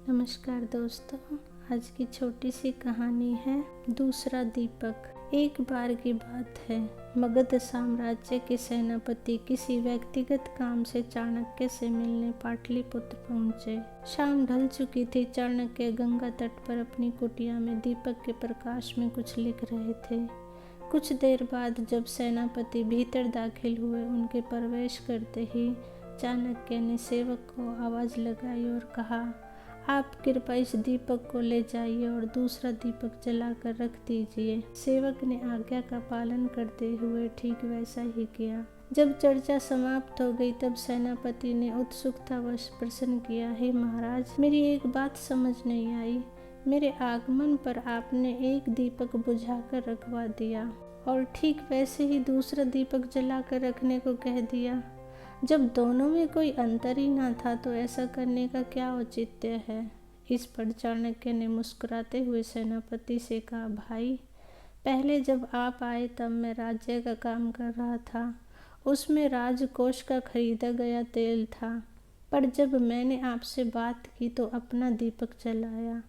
नमस्कार दोस्तों, आज की छोटी सी कहानी है दूसरा दीपक। एक बार की बात है, मगध साम्राज्य के सेनापति किसी व्यक्तिगत काम से चाणक्य से मिलने पाटलिपुत्र पहुंचे। शाम ढल चुकी थी। चाणक्य गंगा तट पर अपनी कुटिया में दीपक के प्रकाश में कुछ लिख रहे थे। कुछ देर बाद जब सेनापति भीतर दाखिल हुए, उनके प्रवेश करते ही चाणक्य ने सेवक को आवाज लगाई और कहा, आप कृपया इस दीपक को ले जाइए और दूसरा दीपक जलाकर रख दीजिए। सेवक ने आज्ञा का पालन करते हुए ठीक वैसा ही किया। जब चर्चा समाप्त हो गई तब सेनापति ने उत्सुकतावश प्रश्न किया, हे महाराज, मेरी एक बात समझ नहीं आई। मेरे आगमन पर आपने एक दीपक बुझाकर रखवा दिया और ठीक वैसे ही दूसरा दीपक जलाकर रखने को कह दिया। जब दोनों में कोई अंतर ही ना था तो ऐसा करने का क्या औचित्य है। इस पर चाणक्य ने मुस्कुराते हुए सेनापति से कहा, भाई, पहले जब आप आए तब मैं राज्य का काम कर रहा था। उसमें राजकोष का खरीदा गया तेल था, पर जब मैंने आपसे बात की तो अपना दीपक जलाया,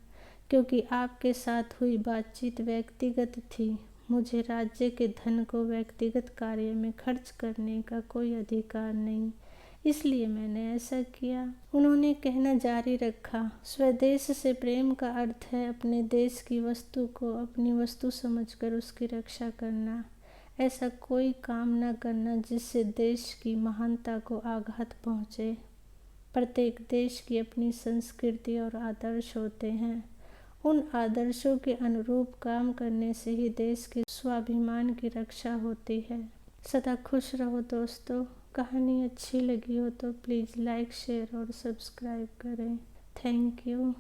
क्योंकि आपके साथ हुई बातचीत व्यक्तिगत थी। मुझे राज्य के धन को व्यक्तिगत कार्य में खर्च करने का कोई अधिकार नहीं, इसलिए मैंने ऐसा किया। उन्होंने कहना जारी रखा, स्वदेश से प्रेम का अर्थ है अपने देश की वस्तु को अपनी वस्तु समझकर उसकी रक्षा करना। ऐसा कोई काम न करना जिससे देश की महानता को आघात पहुँचे। प्रत्येक देश की अपनी संस्कृति और आदर्श होते हैं। उन आदर्शों के अनुरूप काम करने से ही देश के स्वाभिमान की रक्षा होती है। सदा खुश रहो दोस्तों। कहानी अच्छी लगी हो तो प्लीज़ लाइक, शेयर और सब्सक्राइब करें। Thank you.